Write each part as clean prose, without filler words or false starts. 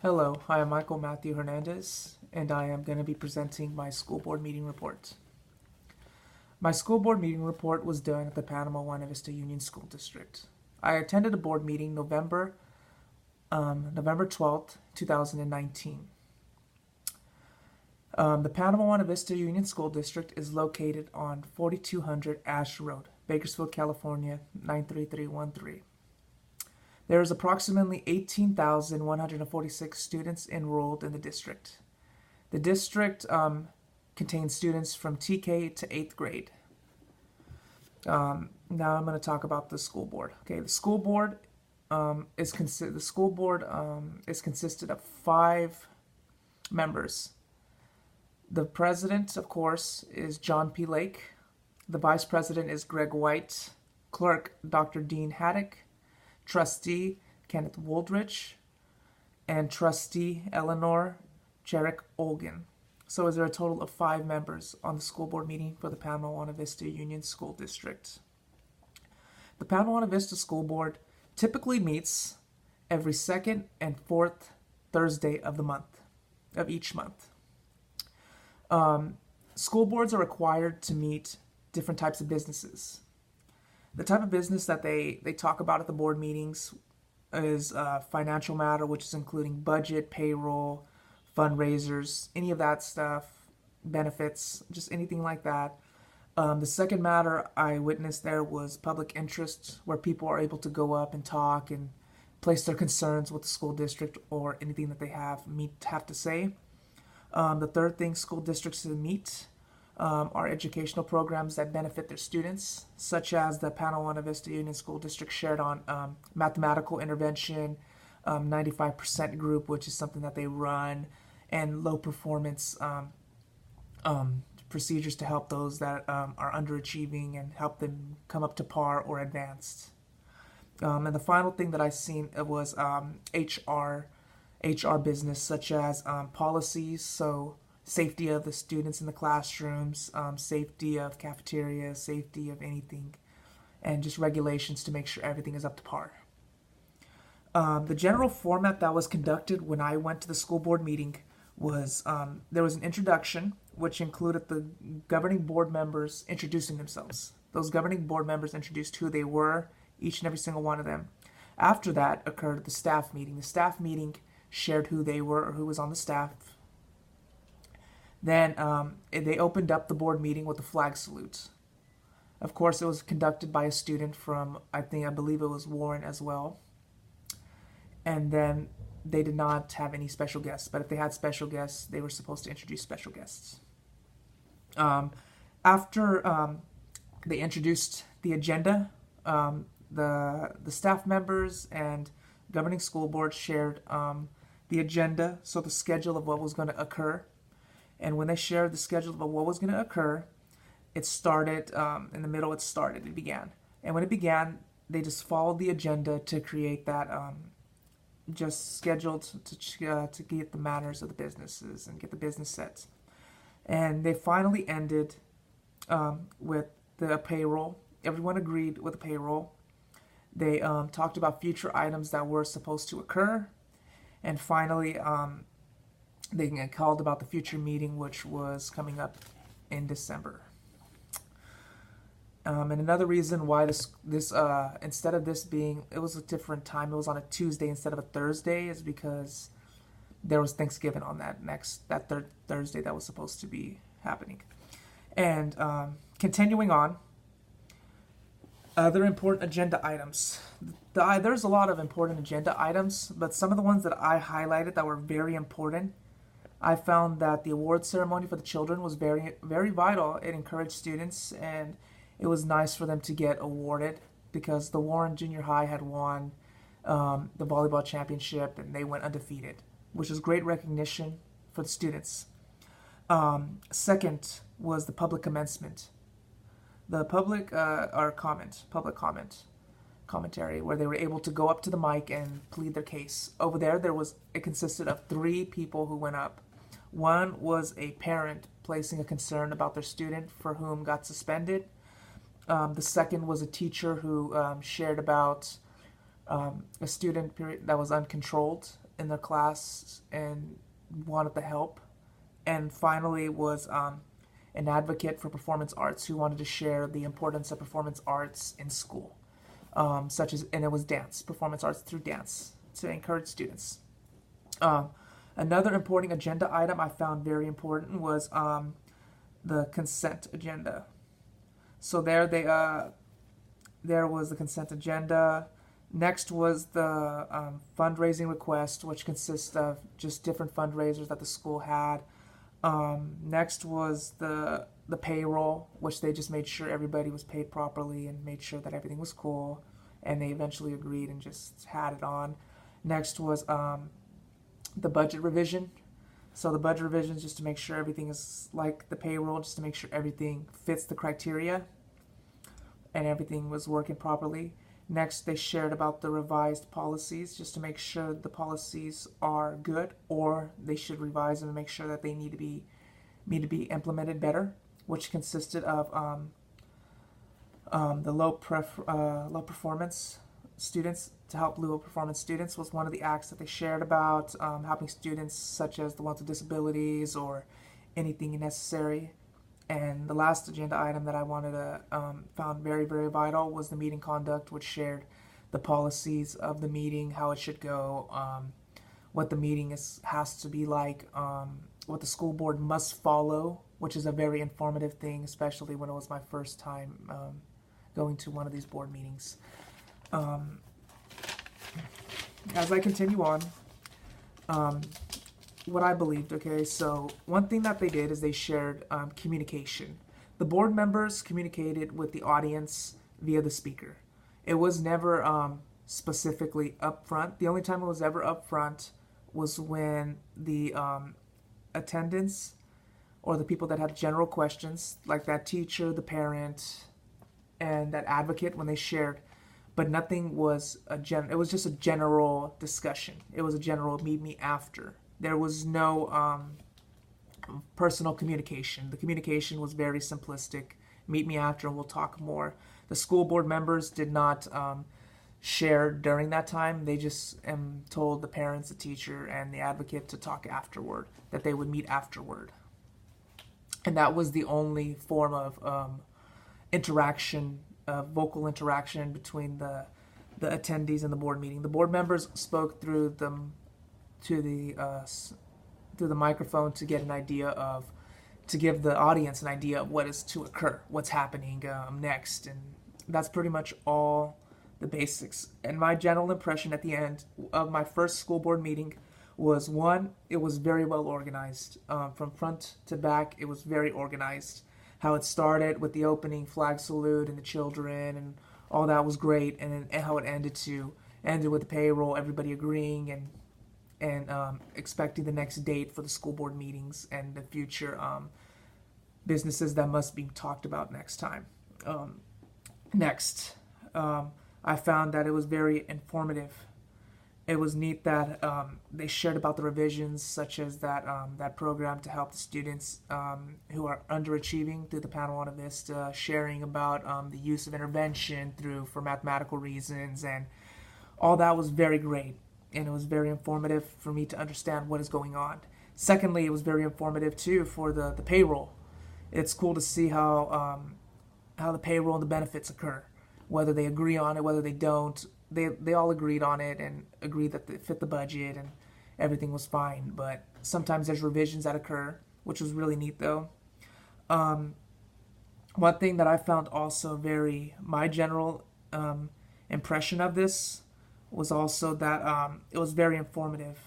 Hello, I am Michael Matthew Hernandez, and I am going to be presenting my school board meeting report. My school board meeting report was done at the Panama Buena Vista Union School District. I attended a board meeting November 12th, 2019. The Panama Buena Vista Union School District is located on 4200 Ash Road, Bakersfield, California, 93313. There is approximately 18,146 students enrolled in the district. The district contains students from TK to 8th grade. Now I'm going to talk about the school board. Okay, the school board is consisted of 5 members. The president, of course, is John P. Lake. The vice president is Greg White. Clerk, Dr. Dean Haddock. Trustee, Kenneth Woldrich. And trustee, Eleanor Jarek Olgan. So is there a total of 5 members on the school board meeting for the Panama Buena Vista Union School District. The Panama Buena Vista School Board typically meets every second and fourth Thursday of each month. School boards are required to meet different types of businesses. The type of business that they talk about at the board meetings is financial matter, which is including budget, payroll, fundraisers, any of that stuff, benefits, just anything like that. The second matter I witnessed there was public interest, where people are able to go up and talk and place their concerns with the school district or anything that they have to say. The third thing school districts meet are educational programs that benefit their students, such as the Panama Buena Vista Union School District shared on mathematical intervention, 95% group, which is something that they run, and low performance procedures to help those that are underachieving and help them come up to par or advanced. And the final thing that I seen was HR business, such as policies, so safety of the students in the classrooms, safety of cafeterias, safety of anything, and just regulations to make sure everything is up to par. The general format that was conducted when I went to the school board meeting was there was an introduction, which included the governing board members introducing themselves. Those governing board members introduced who they were, each and every single one of them. After that occurred the staff meeting. The staff meeting shared who they were or who was on the staff. Then they opened up the board meeting with a flag salute. Of course, it was conducted by a student from, I believe it was Warren as well. And then they did not have any special guests, but if they had special guests, they were supposed to introduce special guests. After they introduced the agenda, the staff members and governing school board shared the agenda, so the schedule of what was going to occur. And when they shared the schedule of what was going to occur, it started, in the middle it began. And when it began, they just followed the agenda to create that, just scheduled to get the manners of the businesses and get the business set. And they finally ended with the payroll. Everyone agreed with the payroll. They talked about future items that were supposed to occur. And finally, they called about the future meeting, which was coming up in December. And another reason why this instead of this being, it was a different time, it was on a Tuesday instead of a Thursday, is because there was Thanksgiving on that third Thursday that was supposed to be happening. And continuing on, other important agenda items. There's a lot of important agenda items, but some of the ones that I highlighted that were very important, I found that the award ceremony for the children was very, very vital. It encouraged students, and it was nice for them to get awarded because the Warren Junior High had won the volleyball championship and they went undefeated, which was great recognition for the students. Second was the public commencement. The public commentary, where they were able to go up to the mic and plead their case. Over there, it consisted of 3 people who went up. One was a parent placing a concern about their student for whom got suspended. The second was a teacher who shared about a student that was uncontrolled in their class and wanted the help. And finally was an advocate for performance arts who wanted to share the importance of performance arts in school, and it was dance, performance arts through dance to encourage students. Um, Another important agenda item I found very important was the consent agenda. So there was the consent agenda. Next was the fundraising request, which consists of just different fundraisers that the school had. Next was the payroll, which they just made sure everybody was paid properly and made sure that everything was cool, and they eventually agreed and just had it on. Next was the budget revision. So the budget revision is just to make sure everything is like the payroll, just to make sure everything fits the criteria and everything was working properly. Next, they shared about the revised policies, just to make sure the policies are good, or they should revise them and make sure that they need to be implemented better, which consisted of the low performance students. To help low performance students was one of the acts that they shared about, helping students such as the ones with disabilities or anything necessary. And the last agenda item that I found very, very vital was the meeting conduct, which shared the policies of the meeting, how it should go, what the meeting has to be like, what the school board must follow, which is a very informative thing, especially when it was my first time going to one of these board meetings. As I continue on, what I believed, okay, so one thing that they did is they shared communication. The board members communicated with the audience via the speaker. It was never specifically up front. The only time it was ever up front was when the attendants or the people that had general questions, like that teacher, the parent, and that advocate, when they shared, but nothing was it was just a general discussion. It was a general meet me after. There was no personal communication. The communication was very simplistic. Meet me after and we'll talk more. The school board members did not share during that time. They just told the parents, the teacher, and the advocate to talk afterward, that they would meet afterward. And that was the only form of interaction, vocal interaction between the attendees and the board meeting. The board members spoke through the microphone to get an idea of, to give the audience an idea of what is to occur, what's happening next, and that's pretty much all the basics. And my general impression at the end of my first school board meeting was, one, it was very well organized. From front to back, it was very organized. How it started with the opening flag salute and the children and all that was great, and how it ended with the payroll, everybody agreeing and expecting the next date for the school board meetings and the future businesses that must be talked about next time. Next, I found that it was very informative. It was neat that they shared about the revisions, such as that program to help the students who are underachieving through the Panama Vista, sharing about the use of intervention for mathematical reasons, and all that was very great. And it was very informative for me to understand what is going on. Secondly, it was very informative too for the payroll. It's cool to see how the payroll and the benefits occur, whether they agree on it, whether they don't. They all agreed on it and agreed that it fit the budget and everything was fine. But sometimes there's revisions that occur, which was really neat though. One thing that I found also my general impression of this was also that it was very informative.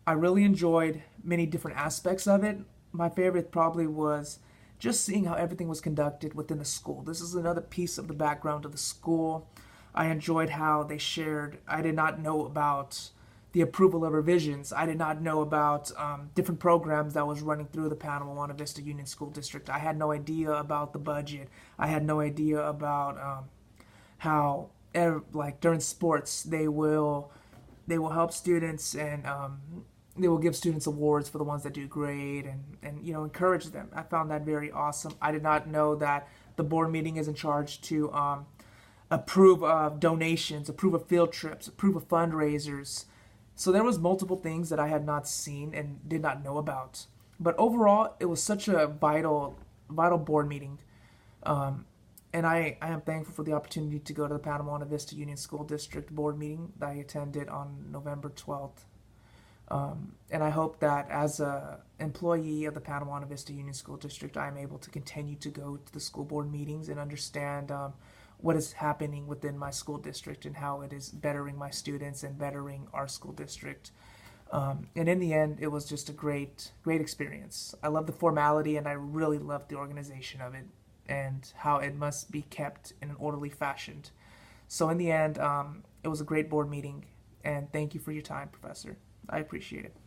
I really enjoyed many different aspects of it. My favorite probably was just seeing how everything was conducted within the school. This is another piece of the background of the school. I enjoyed how they shared. I did not know about the approval of revisions. I did not know about different programs that was running through the Panama Buena Vista Union School District. I had no idea about the budget. I had no idea about how, like during sports, they will help students and they will give students awards for the ones that do great and encourage them. I found that very awesome. I did not know that the board meeting is in charge to approve of donations, approve of field trips, approve of fundraisers, So there was multiple things that I had not seen and did not know about. But overall, it was such a vital board meeting. Um, and I am thankful for the opportunity to go to the Panama Vista Union School District board meeting that I attended on November 12th. And I hope that as a employee of the Panama Vista Union School District, I am able to continue to go to the school board meetings and understand what is happening within my school district and how it is bettering my students and bettering our school district. And in the end, it was just a great experience. I love the formality and I really love the organization of it and how it must be kept in an orderly fashion. So in the end, it was a great board meeting, and thank you for your time, Professor. I appreciate it.